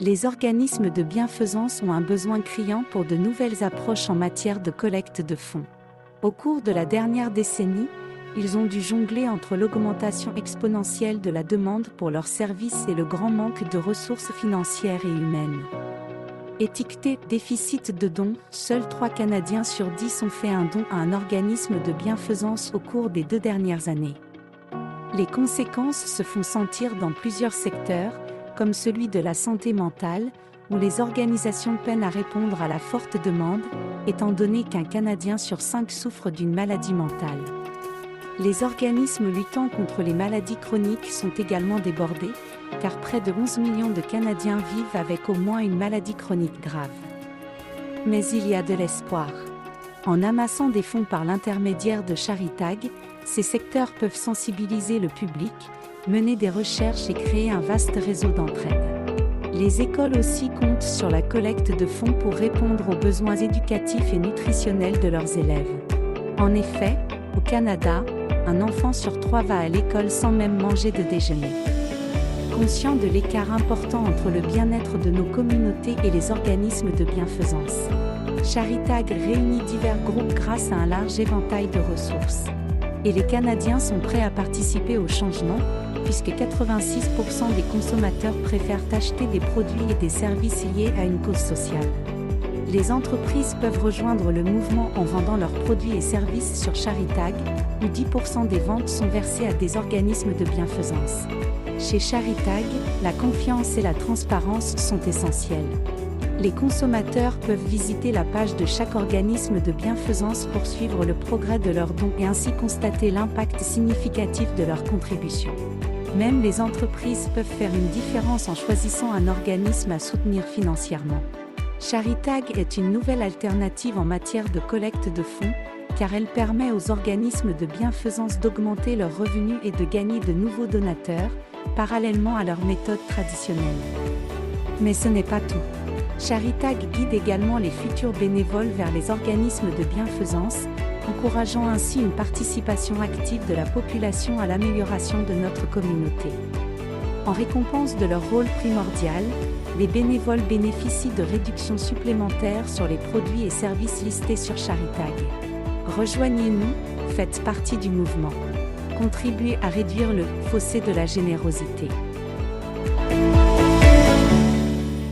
Les organismes de bienfaisance ont un besoin criant pour de nouvelles approches en matière de collecte de fonds. Au cours de la dernière décennie, ils ont dû jongler entre l'augmentation exponentielle de la demande pour leurs services et le grand manque de ressources financières et humaines. Étiqueté « déficit de dons », seuls 3 Canadiens sur 10 ont fait un don à un organisme de bienfaisance au cours des 2 dernières années. Les conséquences se font sentir dans plusieurs secteurs, comme celui de la santé mentale, où les organisations peinent à répondre à la forte demande, étant donné qu'un Canadien sur 5 souffre d'une maladie mentale. Les organismes luttant contre les maladies chroniques sont également débordés, car près de 11 millions de Canadiens vivent avec au moins une maladie chronique grave. Mais il y a de l'espoir. En amassant des fonds par l'intermédiaire de Charitag, ces secteurs peuvent sensibiliser le public, mener des recherches et créer un vaste réseau d'entraide. Les écoles aussi comptent sur la collecte de fonds pour répondre aux besoins éducatifs et nutritionnels de leurs élèves. En effet, au Canada, un enfant sur 3 va à l'école sans même manger de déjeuner. Conscient de l'écart important entre le bien-être de nos communautés et les organismes de bienfaisance, Charitag réunit divers groupes grâce à un large éventail de ressources. Et les Canadiens sont prêts à participer au changement, puisque 86% des consommateurs préfèrent acheter des produits et des services liés à une cause sociale. Les entreprises peuvent rejoindre le mouvement en vendant leurs produits et services sur Charitag, où 10% des ventes sont versées à des organismes de bienfaisance. Chez Charitag, la confiance et la transparence sont essentielles. Les consommateurs peuvent visiter la page de chaque organisme de bienfaisance pour suivre le progrès de leurs dons et ainsi constater l'impact significatif de leurs contributions. Même les entreprises peuvent faire une différence en choisissant un organisme à soutenir financièrement. Charitag est une nouvelle alternative en matière de collecte de fonds, car elle permet aux organismes de bienfaisance d'augmenter leurs revenus et de gagner de nouveaux donateurs, parallèlement à leur méthode traditionnelle. Mais ce n'est pas tout. Charitag guide également les futurs bénévoles vers les organismes de bienfaisance, encourageant ainsi une participation active de la population à l'amélioration de notre communauté. En récompense de leur rôle primordial, les bénévoles bénéficient de réductions supplémentaires sur les produits et services listés sur Charitag. Rejoignez-nous, faites partie du mouvement. Contribuez à réduire le fossé de la générosité.